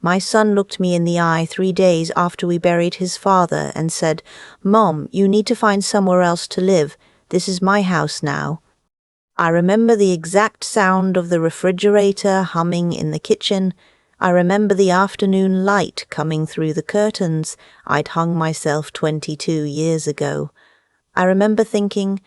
My son looked me in the eye 3 days after we buried his father and said, "Mom, you need to find somewhere else to live. This is my house now." I remember the exact sound of the refrigerator humming in the kitchen. I remember the afternoon light coming through the curtains I'd hung myself 22 years ago. I remember thinking,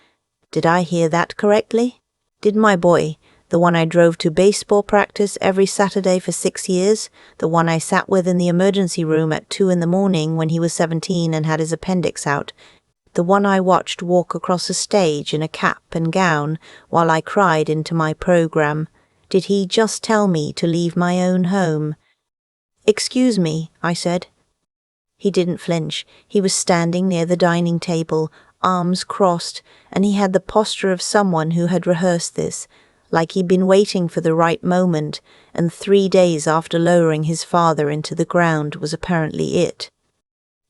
did I hear that correctly? Did my boy, the one I drove to baseball practice every Saturday for 6 years, the one I sat with in the emergency room at 2 in the morning when he was 17 and had his appendix out, the one I watched walk across a stage in a cap and gown while I cried into my program, did he just tell me to leave my own home? "Excuse me," I said. He didn't flinch. He was standing near the dining table, arms crossed, and he had the posture of someone who had rehearsed this, like he'd been waiting for the right moment, and 3 days after lowering his father into the ground was apparently it.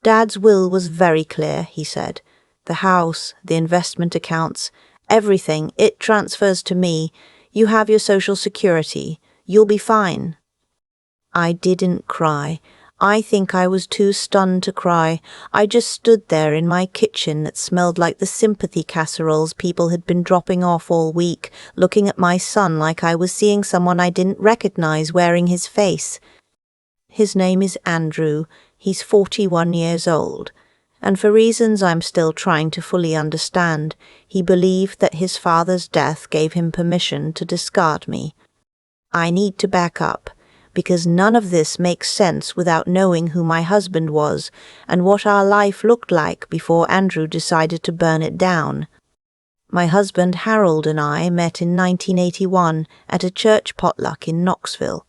"Dad's will was very clear," he said. "The house, the investment accounts, everything, it transfers to me. You have your Social Security. You'll be fine." I didn't cry. I think I was too stunned to cry. I just stood there in my kitchen that smelled like the sympathy casseroles people had been dropping off all week, looking at my son like I was seeing someone I didn't recognize wearing his face. His name is Andrew. He's 41 years old. And for reasons I'm still trying to fully understand, he believed that his father's death gave him permission to discard me. I need to back up, because none of this makes sense without knowing who my husband was and what our life looked like before Andrew decided to burn it down. My husband Harold and I met in 1981 at a church potluck in Knoxville.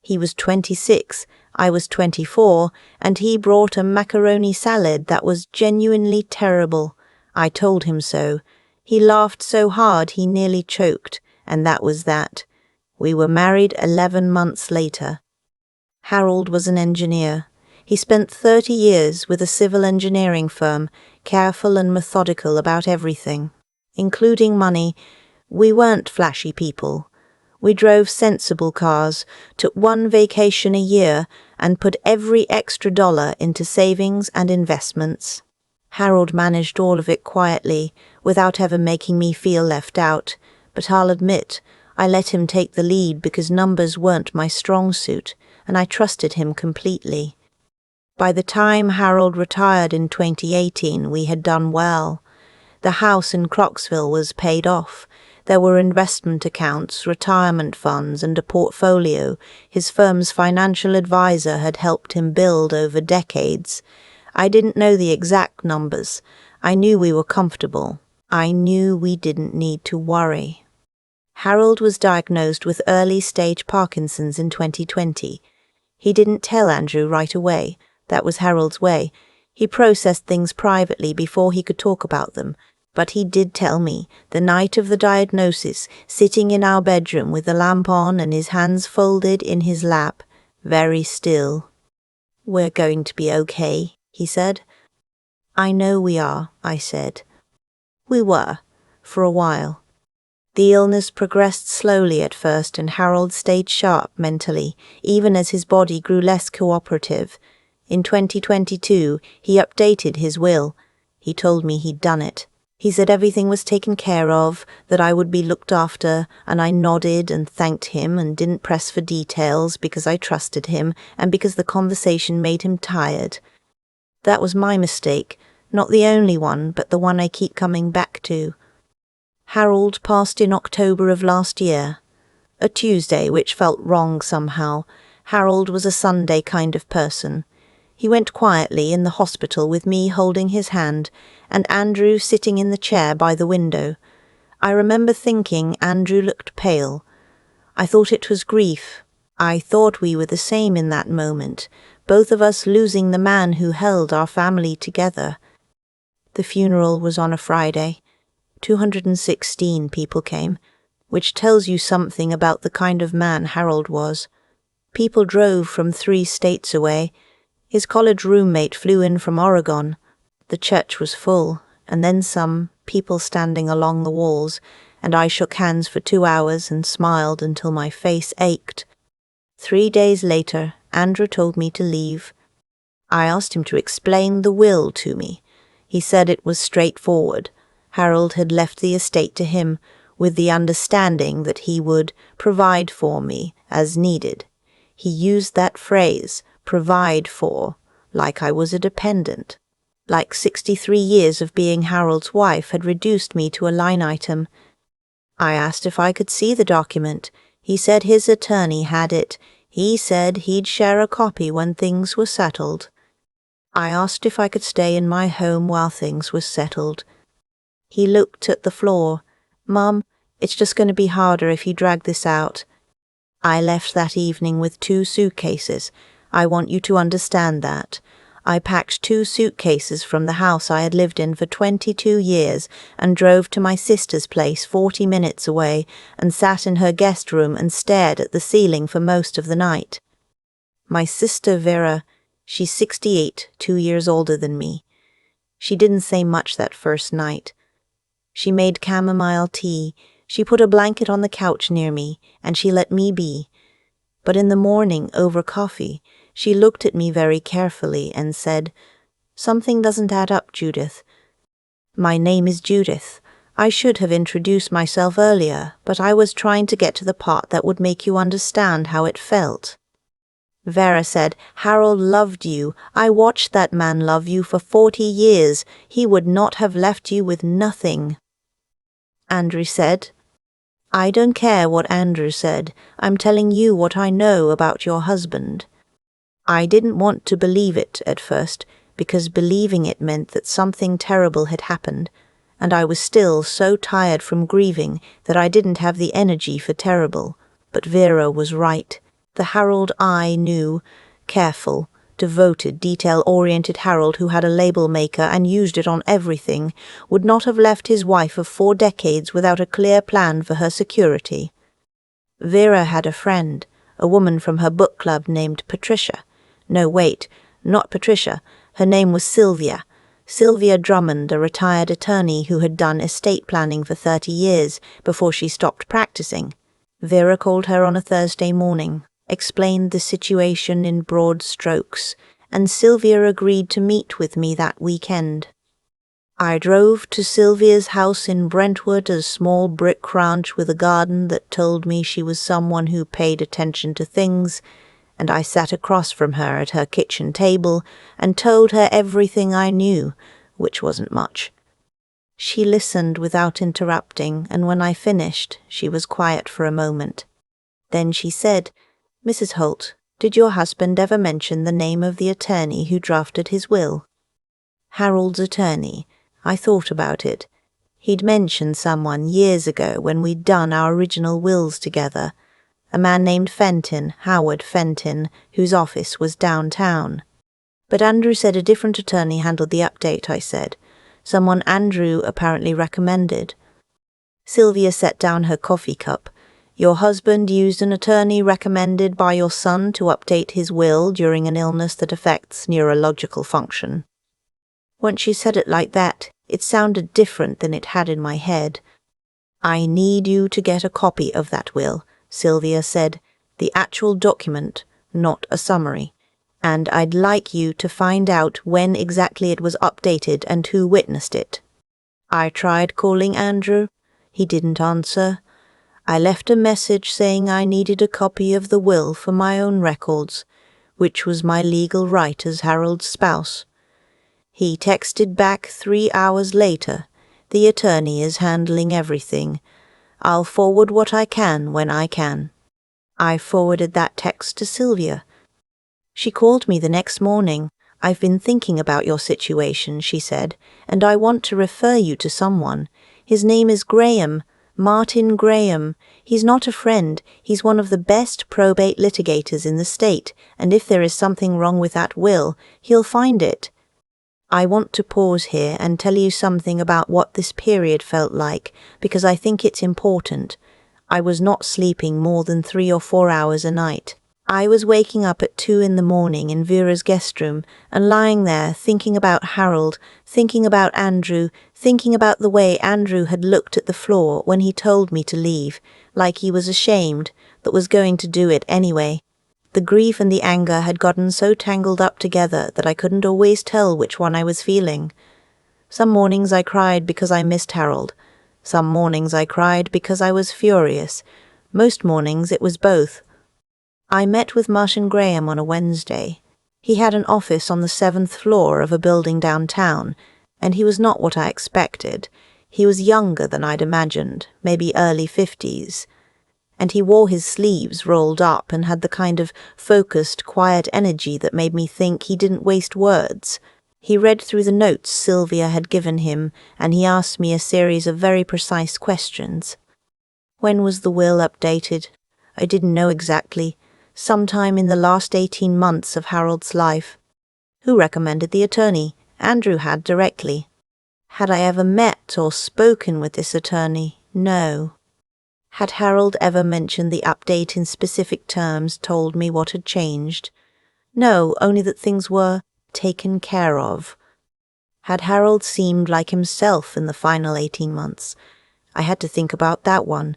He was 26, I was 24, and he brought a macaroni salad that was genuinely terrible. I told him so. He laughed so hard he nearly choked, and that was that. We were married 11 months later. Harold was an engineer. He spent 30 years with a civil engineering firm, careful and methodical about everything, including money. We weren't flashy people. We drove sensible cars, took 1 vacation a year, and put every extra dollar into savings and investments. Harold managed all of it quietly, without ever making me feel left out, but I'll admit, I let him take the lead because numbers weren't my strong suit, and I trusted him completely. By the time Harold retired in 2018, we had done well. The house in Crocksville was paid off. There were investment accounts, retirement funds, and a portfolio his firm's financial advisor had helped him build over decades. I didn't know the exact numbers. I knew we were comfortable. I knew we didn't need to worry. Harold was diagnosed with early-stage Parkinson's in 2020. He didn't tell Andrew right away. That was Harold's way. He processed things privately before he could talk about them. But he did tell me, the night of the diagnosis, sitting in our bedroom with the lamp on and his hands folded in his lap, very still. "We're going to be okay," he said. "I know we are," I said. We were, for a while. The illness progressed slowly at first, and Harold stayed sharp mentally, even as his body grew less cooperative. In 2022, he updated his will. He told me he'd done it. He said everything was taken care of, that I would be looked after, and I nodded and thanked him and didn't press for details because I trusted him and because the conversation made him tired. That was my mistake, not the only one, but the one I keep coming back to. Harold passed in October of last year. A Tuesday, which felt wrong somehow. Harold was a Sunday kind of person. He went quietly in the hospital with me holding his hand, and Andrew sitting in the chair by the window. I remember thinking Andrew looked pale. I thought it was grief. I thought we were the same in that moment, both of us losing the man who held our family together. The funeral was on a Friday. 216 people came, which tells you something about the kind of man Harold was. People drove from 3 states away. His college roommate flew in from Oregon. The church was full, and then some, people standing along the walls, and I shook hands for 2 hours and smiled until my face ached. 3 days later, Andrew told me to leave. I asked him to explain the will to me. He said it was straightforward. Harold had left the estate to him with the understanding that he would provide for me as needed. He used that phrase, provide for, like I was a dependent. Like 63 years of being Harold's wife had reduced me to a line item. I asked if I could see the document. He said his attorney had it. He said he'd share a copy when things were settled. I asked if I could stay in my home while things were settled. He looked at the floor. "Mum, it's just going to be harder if you drag this out." I left that evening with 2 suitcases. I want you to understand that. I packed 2 suitcases from the house I had lived in for 22 years and drove to my sister's place 40 minutes away and sat in her guest room and stared at the ceiling for most of the night. My sister Vera, she's 68, 2 years older than me. She didn't say much that first night. She made chamomile tea, she put a blanket on the couch near me, and she let me be. But in the morning, over coffee, she looked at me very carefully and said, "Something doesn't add up, Judith." My name is Judith. I should have introduced myself earlier, but I was trying to get to the part that would make you understand how it felt. Vera said, "Harold loved you. I watched that man love you for 40 years. He would not have left you with nothing." Andrew said, "I don't care what Andrew said. I'm telling you what I know about your husband." I didn't want to believe it at first, because believing it meant that something terrible had happened, and I was still so tired from grieving that I didn't have the energy for terrible. But Vera was right. The Harold I knew, careful, devoted, detail-oriented Harold who had a label maker and used it on everything, would not have left his wife of 4 decades without a clear plan for her security. Vera had a friend, a woman from her book club named Patricia. No, wait, not Patricia. Her name was Sylvia. Sylvia Drummond, a retired attorney who had done estate planning for 30 years before she stopped practicing. Vera called her on a Thursday morning, explained the situation in broad strokes, and Sylvia agreed to meet with me that weekend. I drove to Sylvia's house in Brentwood, a small brick ranch with a garden that told me she was someone who paid attention to things, and I sat across from her at her kitchen table and told her everything I knew, which wasn't much. She listened without interrupting, and when I finished, she was quiet for a moment. Then she said, "Mrs. Holt, did your husband ever mention the name of the attorney who drafted his will?" "Harold's attorney." I thought about it. He'd mentioned someone years ago when we'd done our original wills together. A man named Fenton, Howard Fenton, whose office was downtown. But Andrew said a different attorney handled the update, I said. Someone Andrew apparently recommended. Sylvia set down her coffee cup. "Your husband used an attorney recommended by your son to update his will during an illness that affects neurological function." Once she said it like that, it sounded different than it had in my head. "I need you to get a copy of that will," Sylvia said, "the actual document, not a summary. And I'd like you to find out when exactly it was updated and who witnessed it." I tried calling Andrew. He didn't answer. I left a message saying I needed a copy of the will for my own records, which was my legal right as Harold's spouse. He texted back 3 hours later, "The attorney is handling everything. I'll forward what I can when I can." I forwarded that text to Sylvia. She called me the next morning. "I've been thinking about your situation," she said, "and I want to refer you to someone. His name is Graham, Martin Graham. He's not a friend. He's one of the best probate litigators in the state, and if there is something wrong with that will, he'll find it." I want to pause here and tell you something about what this period felt like, because I think it's important. I was not sleeping more than 3 or 4 hours a night. I was waking up at 2 in the morning in Vera's guest room and lying there thinking about Harold, thinking about Andrew, thinking about the way Andrew had looked at the floor when he told me to leave, like he was ashamed, but was going to do it anyway. The grief and the anger had gotten so tangled up together that I couldn't always tell which one I was feeling. Some mornings I cried because I missed Harold. Some mornings I cried because I was furious. Most mornings it was both. I met with Martin Graham on a Wednesday. He had an office on the 7th floor of a building downtown, and he was not what I expected. He was younger than I'd imagined, maybe early 50s. And he wore his sleeves rolled up and had the kind of focused, quiet energy that made me think he didn't waste words. He read through the notes Sylvia had given him, and he asked me a series of very precise questions. When was the will updated? I didn't know exactly. Sometime in the last 18 months of Harold's life. Who recommended the attorney? Andrew had directly. Had I ever met or spoken with this attorney? No. Had Harold ever mentioned the update in specific terms, told me what had changed? No, only that things were taken care of. Had Harold seemed like himself in the final 18 months? I had to think about that one.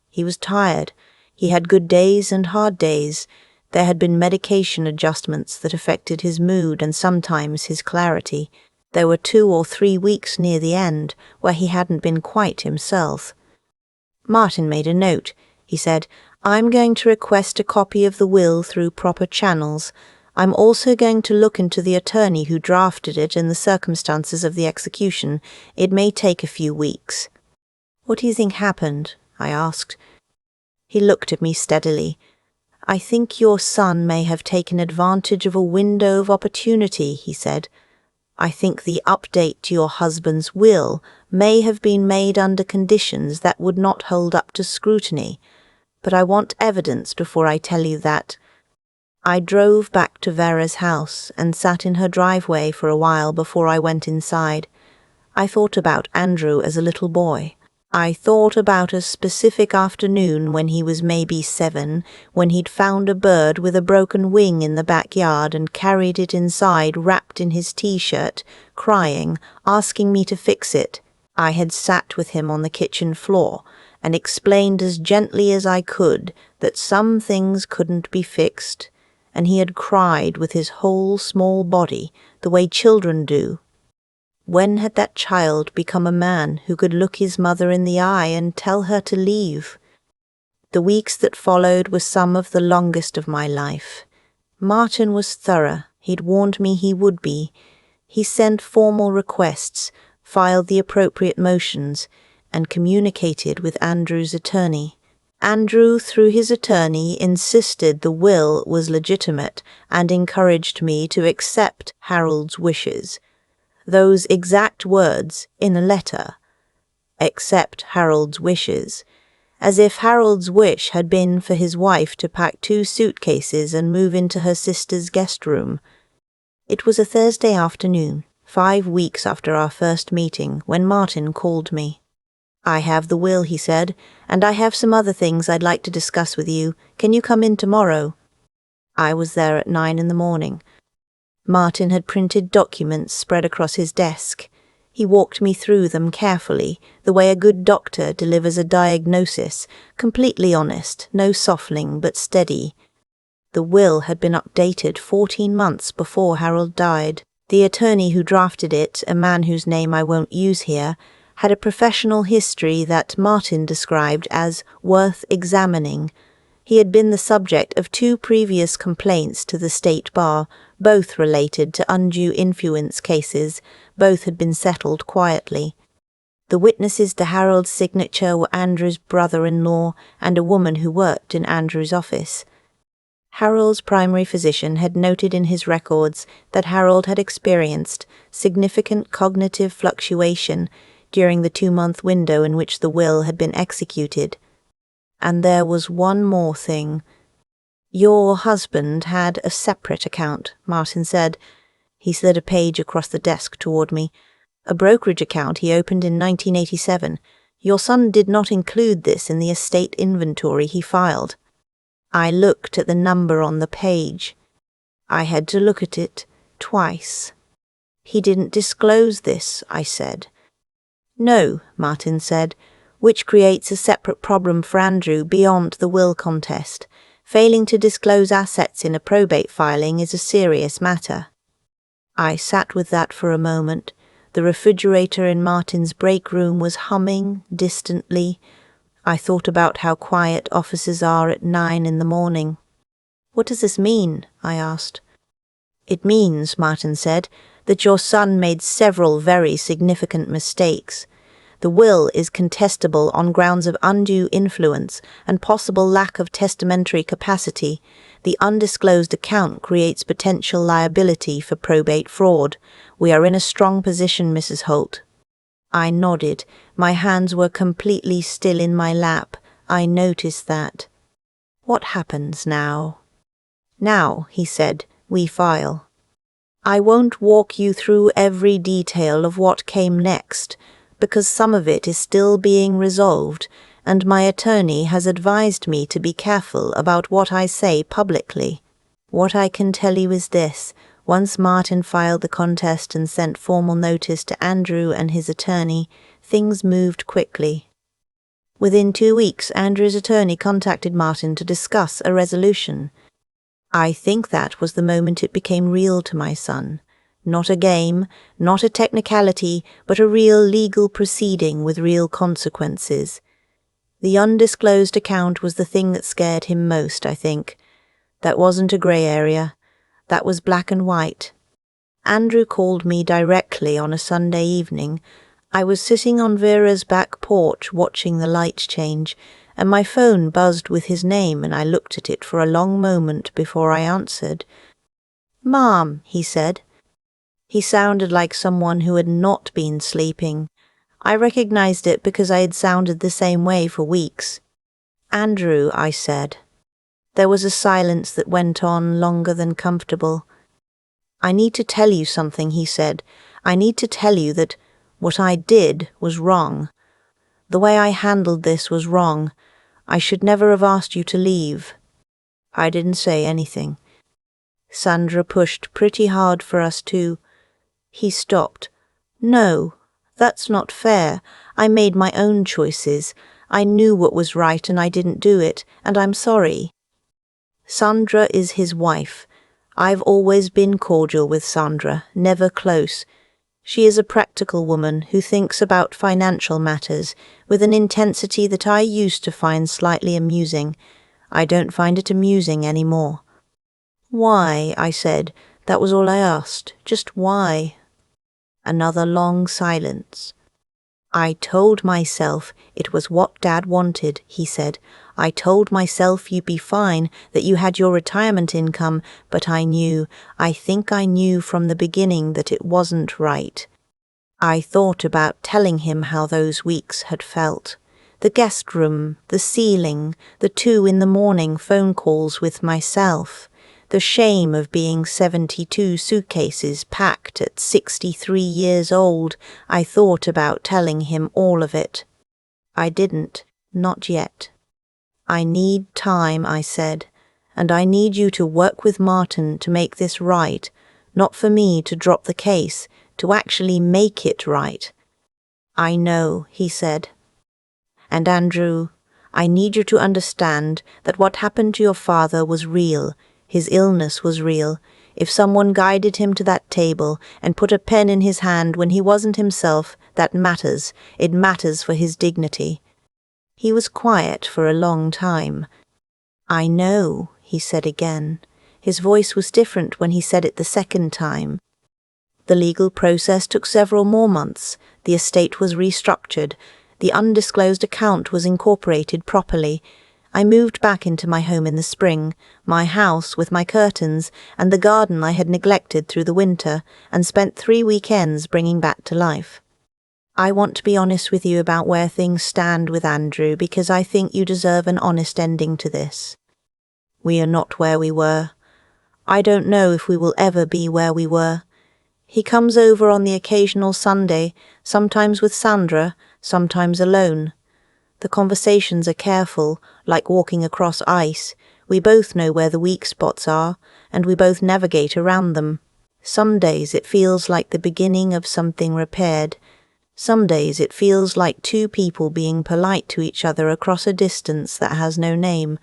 He was tired. He had good days and hard days. There had been medication adjustments that affected his mood and sometimes his clarity. There were 2 or 3 weeks near the end where he hadn't been quite himself. Martin made a note. He said, "I'm going to request a copy of the will through proper channels. I'm also going to look into the attorney who drafted it and the circumstances of the execution. It may take a few weeks." "What do you think happened?" I asked. He looked at me steadily. "I think your son may have taken advantage of a window of opportunity," he said. "I think the update to your husband's will may have been made under conditions that would not hold up to scrutiny. But I want evidence before I tell you that." I drove back to Vera's house and sat in her driveway for a while before I went inside. I thought about Andrew as a little boy. I thought about a specific afternoon when he was maybe 7, when he'd found a bird with a broken wing in the backyard and carried it inside wrapped in his t-shirt, crying, asking me to fix it. I had sat with him on the kitchen floor and explained as gently as I could that some things couldn't be fixed, and he had cried with his whole small body, the way children do. When had that child become a man who could look his mother in the eye and tell her to leave? The weeks that followed were some of the longest of my life. Martin was thorough. He'd warned me he would be. He sent formal requests, filed the appropriate motions, and communicated with Andrew's attorney. Andrew, through his attorney, insisted the will was legitimate and encouraged me to accept Harold's wishes. Those exact words in a letter. Accept Harold's wishes. As if Harold's wish had been for his wife to pack 2 suitcases and move into her sister's guest room. It was a Thursday afternoon, 5 weeks after our first meeting, when Martin called me. "I have the will," he said, "and I have some other things I'd like to discuss with you. Can you come in tomorrow?" I was there at 9 in the morning. Martin had printed documents spread across his desk. He walked me through them carefully, the way a good doctor delivers a diagnosis, completely honest, no softening, but steady. The will had been updated 14 months before Harold died. The attorney who drafted it, a man whose name I won't use here, had a professional history that Martin described as worth examining. He had been the subject of 2 previous complaints to the state bar, both related to undue influence cases. Both had been settled quietly. The witnesses to Harold's signature were Andrew's brother-in-law and a woman who worked in Andrew's office. Harold's primary physician had noted in his records that Harold had experienced significant cognitive fluctuation during the 2-month window in which the will had been executed. And there was one more thing. "Your husband had a separate account," Martin said. He slid a page across the desk toward me. "A brokerage account he opened in 1987. Your son did not include this in the estate inventory he filed." I looked at the number on the page. I had to look at it twice. "He didn't disclose this," I said. "No," Martin said, "which creates a separate problem for Andrew beyond the will contest. Failing to disclose assets in a probate filing is a serious matter. I sat with that for a moment. The refrigerator in Martin's break room was humming distantly. I thought about how quiet offices are at 9 in the morning. "What does this mean?" I asked. "It means," Martin said, "that your son made several very significant mistakes. The will is contestable on grounds of undue influence and possible lack of testamentary capacity. The undisclosed account creates potential liability for probate fraud. We are in a strong position, Mrs. Holt." I nodded. My hands were completely still in my lap. I noticed that. "What happens now?" "Now," he said, "we file. I won't walk you through every detail of what came next, because some of it is still being resolved, and my attorney has advised me to be careful about what I say publicly. What I can tell you is this: once Martin filed the contest and sent formal notice to Andrew and his attorney, things moved quickly. Within 2 weeks, Andrew's attorney contacted Martin to discuss a resolution. I think that was the moment it became real to my son. Not a game, not a technicality, but a real legal proceeding with real consequences. The undisclosed account was the thing that scared him most, I think. That wasn't a grey area. That was black and white. Andrew called me directly on a Sunday evening. I was sitting on Vera's back porch watching the light change, and my phone buzzed with his name, and I looked at it for a long moment before I answered. "Mom," he said. He sounded like someone who had not been sleeping. I recognized it because I had sounded the same way for weeks. "Andrew," I said. There was a silence that went on longer than comfortable. "I need to tell you something," he said. "I need to tell you that what I did was wrong. The way I handled this was wrong. I should never have asked you to leave." I didn't say anything. Sandra pushed pretty hard for us to. He stopped. "No, that's not fair. I made my own choices. I knew what was right and I didn't do it, and I'm sorry." Sandra is his wife. I've always been cordial with Sandra, never close. She is a practical woman who thinks about financial matters with an intensity that I used to find slightly amusing. I don't find it amusing anymore. "Why?" I said. That was all I asked. Just why? Another long silence. "I told myself it was what Dad wanted," he said. "I told myself you'd be fine, that you had your retirement income, but I think I knew from the beginning that it wasn't right." I thought about telling him how those weeks had felt. The guest room, the ceiling, the 2 in the morning phone calls with myself. The shame of being 72 suitcases packed at 63 years old. I thought about telling him all of it. I didn't, not yet. "I need time," I said, "and I need you to work with Martin to make this right, not for me to drop the case, to actually make it right." "I know," he said. "And Andrew, I need you to understand that what happened to your father was real. His illness was real. If someone guided him to that table and put a pen in his hand when he wasn't himself, that matters. It matters for his dignity." He was quiet for a long time. "I know," he said again. His voice was different when he said it the second time. The legal process took several more months. The estate was restructured. The undisclosed account was incorporated properly. I moved back into my home in the spring, my house with my curtains and the garden I had neglected through the winter, and spent 3 weekends bringing back to life. I want to be honest with you about where things stand with Andrew because I think you deserve an honest ending to this. We are not where we were. I don't know if we will ever be where we were. He comes over on the occasional Sunday, sometimes with Sandra, sometimes alone. The conversations are careful, like walking across ice. We both know where the weak spots are, and we both navigate around them. Some days it feels like the beginning of something repaired. Some days it feels like 2 people being polite to each other across a distance that has no name.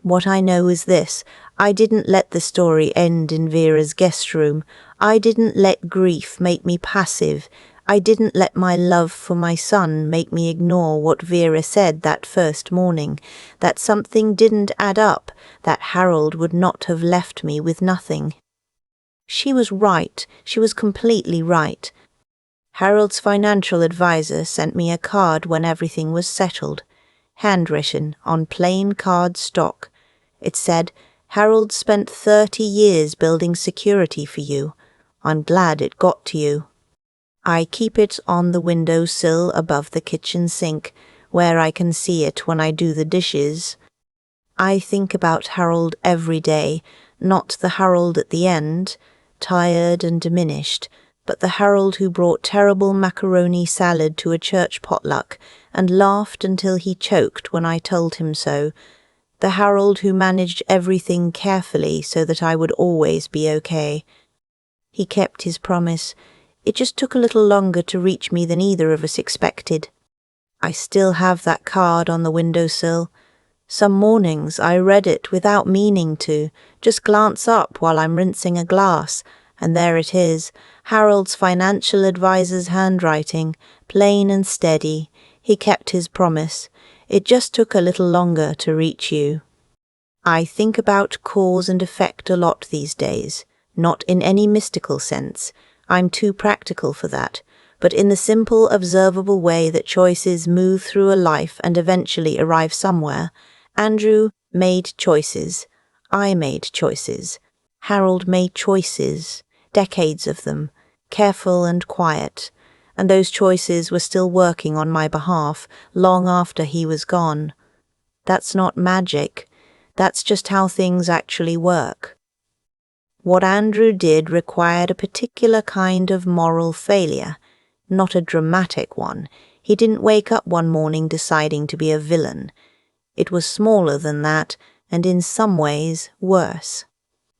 What I know is this: I didn't let the story end in Vera's guest room. I didn't let grief make me passive. I didn't let my love for my son make me ignore what Vera said that first morning, that something didn't add up, that Harold would not have left me with nothing. She was right. She was completely right. Harold's financial advisor sent me a card when everything was settled, handwritten on plain card stock. It said, "Harold spent 30 years building security for you. I'm glad it got to you." I keep it on the windowsill above the kitchen sink, where I can see it when I do the dishes. I think about Harold every day, not the Harold at the end, tired and diminished, but the Harold who brought terrible macaroni salad to a church potluck and laughed until he choked when I told him so, the Harold who managed everything carefully so that I would always be okay. He kept his promise. It just took a little longer to reach me than either of us expected. I still have that card on the windowsill. Some mornings I read it without meaning to, just glance up while I'm rinsing a glass, and there it is, Harold's financial advisor's handwriting, plain and steady. He kept his promise. It just took a little longer to reach you. I think about cause and effect a lot these days, not in any mystical sense. I'm too practical for that, but in the simple, observable way that choices move through a life and eventually arrive somewhere. Andrew made choices. I made choices. Harold made choices, decades of them, careful and quiet, and those choices were still working on my behalf long after he was gone. That's not magic. That's just how things actually work. What Andrew did required a particular kind of moral failure, not a dramatic one. He didn't wake up one morning deciding to be a villain. It was smaller than that, and in some ways worse.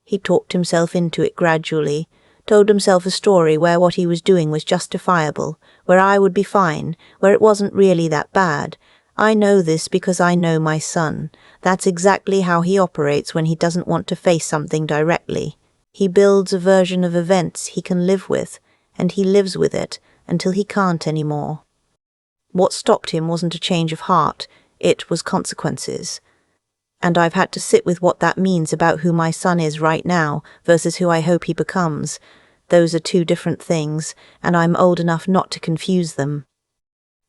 He talked himself into it gradually, told himself a story where what he was doing was justifiable, where I would be fine, where it wasn't really that bad. I know this because I know my son. That's exactly how he operates when he doesn't want to face something directly. He builds a version of events he can live with, and he lives with it until he can't anymore. What stopped him wasn't a change of heart, it was consequences. And I've had to sit with what that means about who my son is right now versus who I hope he becomes. Those are two different things, and I'm old enough not to confuse them.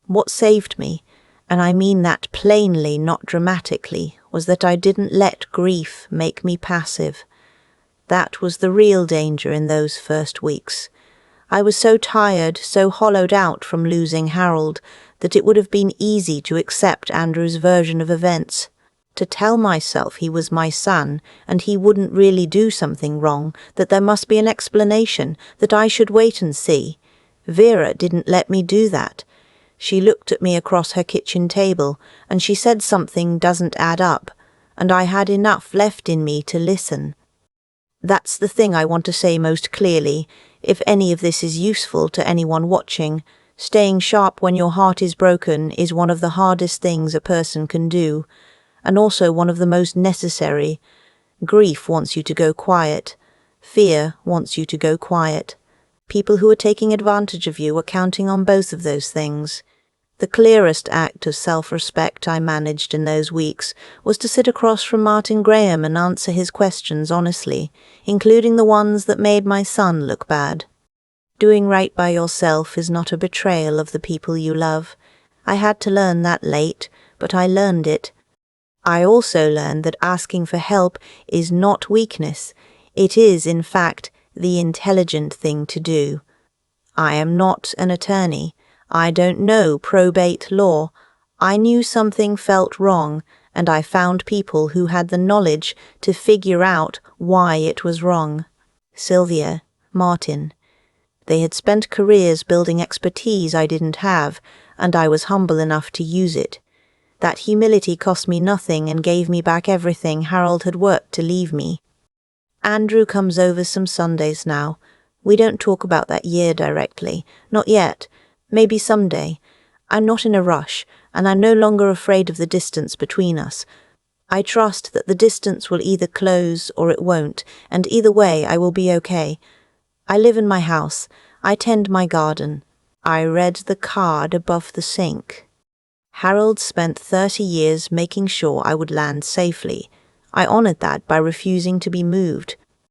What saved me, and I mean that plainly, not dramatically, was that I didn't let grief make me passive. That was the real danger in those first weeks. I was so tired, so hollowed out from losing Harold, that it would have been easy to accept Andrew's version of events, to tell myself he was my son and he wouldn't really do something wrong, that there must be an explanation, that I should wait and see. Vera didn't let me do that. She looked at me across her kitchen table, and she said something doesn't add up, and I had enough left in me to listen. That's the thing I want to say most clearly, if any of this is useful to anyone watching. Staying sharp when your heart is broken is one of the hardest things a person can do, and also one of the most necessary. Grief wants you to go quiet. Fear wants you to go quiet. People who are taking advantage of you are counting on both of those things. The clearest act of self-respect I managed in those weeks was to sit across from Martin Graham and answer his questions honestly, including the ones that made my son look bad. Doing right by yourself is not a betrayal of the people you love. I had to learn that late, but I learned it. I also learned that asking for help is not weakness. It is, in fact, the intelligent thing to do. I am not an attorney. I don't know probate law. I knew something felt wrong, and I found people who had the knowledge to figure out why it was wrong. Sylvia, Martin. They had spent careers building expertise I didn't have, and I was humble enough to use it. That humility cost me nothing and gave me back everything Harold had worked to leave me. Andrew comes over some Sundays now. We don't talk about that year directly, not yet. Maybe someday. I'm not in a rush, and I'm no longer afraid of the distance between us. I trust that the distance will either close or it won't, and either way I will be okay. I live in my house. I tend my garden. I read the card above the sink. Harold spent 30 years making sure I would land safely. I honored that by refusing to be moved.